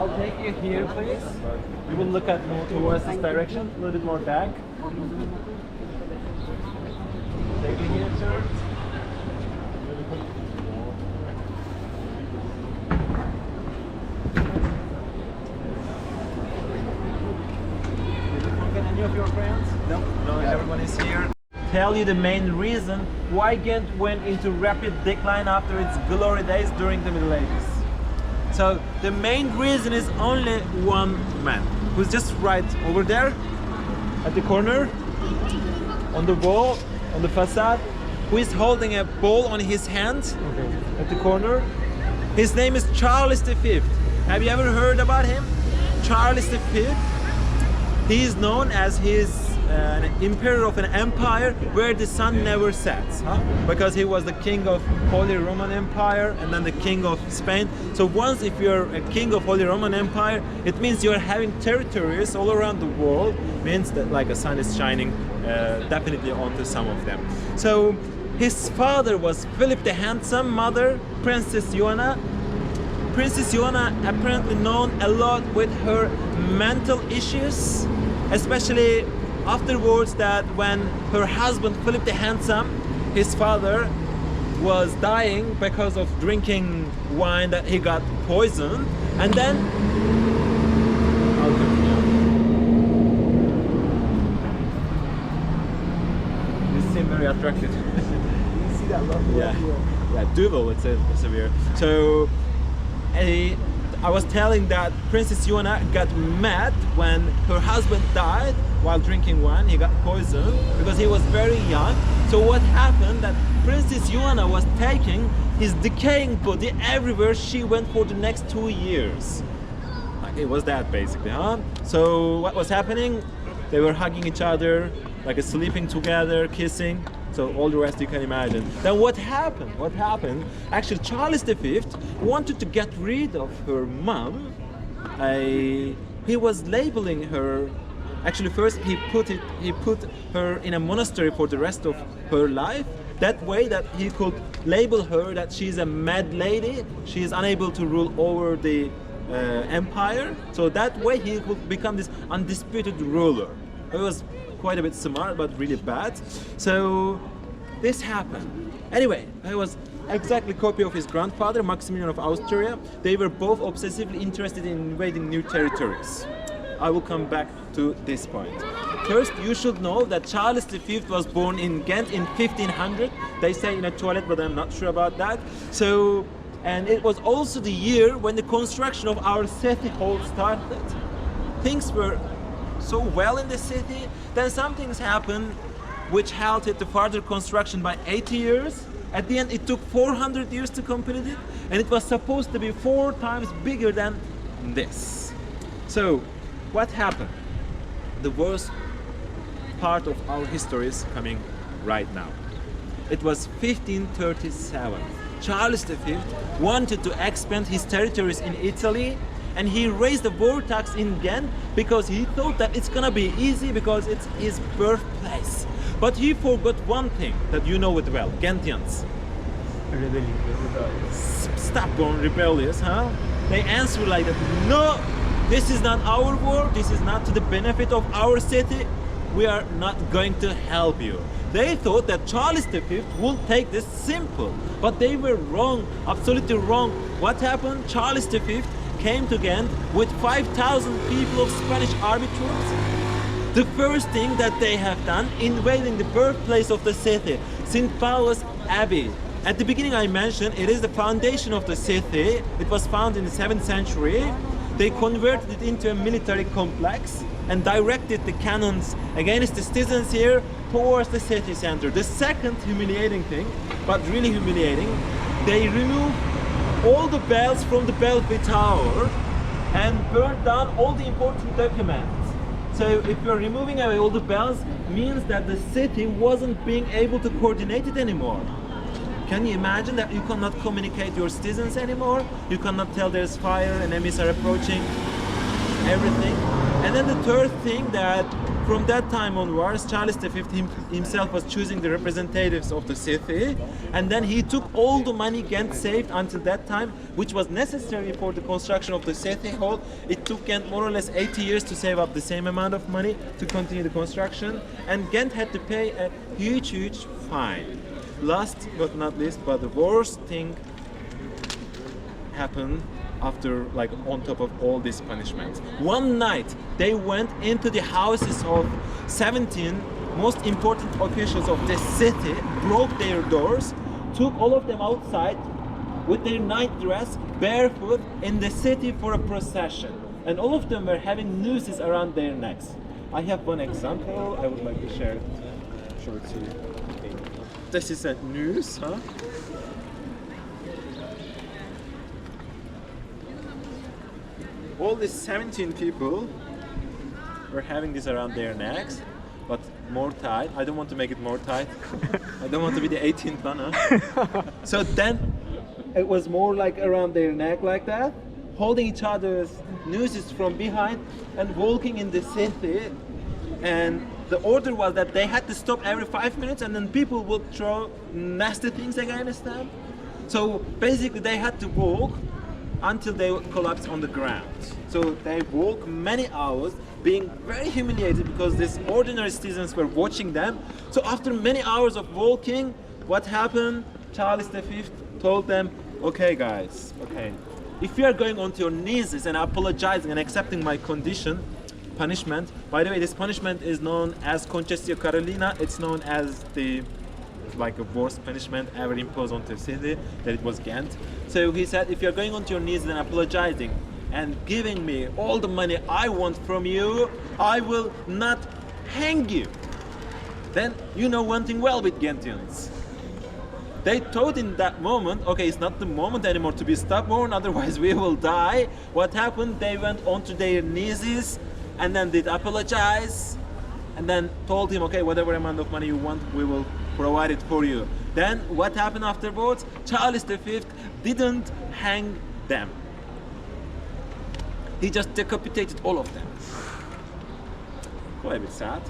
I'll take you here, please. You will look at more towards this direction, a little bit more back. Take you here, sir. Any of your friends? No, everyone is here. Tell you the main reason why Ghent went into rapid decline after its glory days during the Middle Ages. So the main reason is only one man, who's just right over there at the corner, on the wall, on the facade, who is holding a ball on his hand at the corner. His name is Charles V. Have you ever heard about him? Charles V. He is known as an emperor of an empire where the sun never sets, because he was the king of Holy Roman Empire and then the king of Spain. So once if you're a king of Holy Roman Empire, it means you're having territories all around the world, means that like a sun is shining definitely onto some of them. So his father was Philip the Handsome, mother Princess Joanna. Princess Joanna apparently known a lot with her mental issues, especially afterwards, that when her husband Philip the Handsome, his father, was dying because of drinking wine that he got poisoned, and then you seem very attractive. You see that love? Yeah, Duvel, it's severe. So I was telling that Princess Joanna got mad when her husband died while drinking wine. He got poisoned because he was very young. So what happened that Princess Joanna was taking his decaying body everywhere she went for the next 2 years. Like it was that basically, huh? So what was happening? They were hugging each other, like sleeping together, kissing. So all the rest you can imagine. Then what happened? Actually, Charles V wanted to get rid of her mom. He was labeling her. Actually, first he put her in a monastery for the rest of her life. That way that he could label her that she's a mad lady. She is unable to rule over the empire. So that way he could become this undisputed ruler. It was quite a bit smart, but really bad. So this happened. Anyway, I was exactly copy of his grandfather, Maximilian of Austria. They were both obsessively interested in invading new territories. I will come back to this point. First, you should know that Charles V was born in Ghent in 1500. They say in a toilet, but I'm not sure about that. So, and it was also the year when the construction of our city hall started. Things were so well in the city, then some things happened which halted the further construction by 80 years. At the end it took 400 years to complete it, and it was supposed to be 4 times bigger than this. So what happened? The worst part of our history is coming right now. It was 1537. Charles V wanted to expand his territories in Italy, and he raised the war tax in Ghent because he thought that it's gonna be easy because it's his birthplace. But he forgot one thing that you know it well, Ghentians. Stubborn, rebellious, huh? They answer like that, no, this is not our war, this is not to the benefit of our city, we are not going to help you. They thought that Charles V would take this simple, but they were wrong, absolutely wrong. What happened? Charles V came to Ghent with 5,000 people of Spanish army troops. The first thing that they have done, invading the birthplace of the city, St. Paul's Abbey. At the beginning I mentioned, it is the foundation of the city. It was founded in the 7th century. They converted it into a military complex and directed the cannons against the citizens here towards the city center. The second humiliating thing, but really humiliating, they removed all the bells from the belfry tower and burned down all the important documents. So if you're removing away all the bells, means that the city wasn't being able to coordinate it anymore. Can you imagine that you cannot communicate your citizens anymore? You cannot tell there's fire, enemies are approaching, everything. And then the third thing, that from that time onwards, Charles V himself was choosing the representatives of the city, and then he took all the money Ghent saved until that time, which was necessary for the construction of the city hall. It took Ghent more or less 80 years to save up the same amount of money to continue the construction, and Ghent had to pay a huge fine. Last but not least, but the worst thing happened after, like, on top of all these punishments. One night they went into the houses of 17 most important officials of the city, broke their doors, took all of them outside with their night dress, barefoot, in the city for a procession. And all of them were having nooses around their necks. I have one example I would like to share it short to you. This is a noose, huh? All these 17 people were having this around their necks, but more tight. I don't want to make it more tight. I don't want to be the 18th one, huh? So then it was more like around their neck like that, holding each other's nooses from behind and walking in the city. And the order was that they had to stop every 5 minutes, and then people would throw nasty things against them. So basically they had to walk until they collapsed on the ground. So they walked many hours, being very humiliated because these ordinary citizens were watching them. So after many hours of walking, what happened? Charles V told them, okay guys, okay, if you are going onto your knees and apologizing and accepting my punishment, by the way, this punishment is known as Concessio Carolina. It's known as the worst punishment ever imposed on the city, that it was Ghent. So he said, if you're going onto your knees and apologizing and giving me all the money I want from you, I will not hang you. Then you know one thing well with Ghentians. They thought in that moment, okay, it's not the moment anymore to be stubborn, otherwise we will die. What happened? They went onto their knees and then did apologize and then told him, okay, whatever amount of money you want, we will provide it for you. Then what happened afterwards? Charles V didn't hang them. He just decapitated all of them. Quite a bit sad.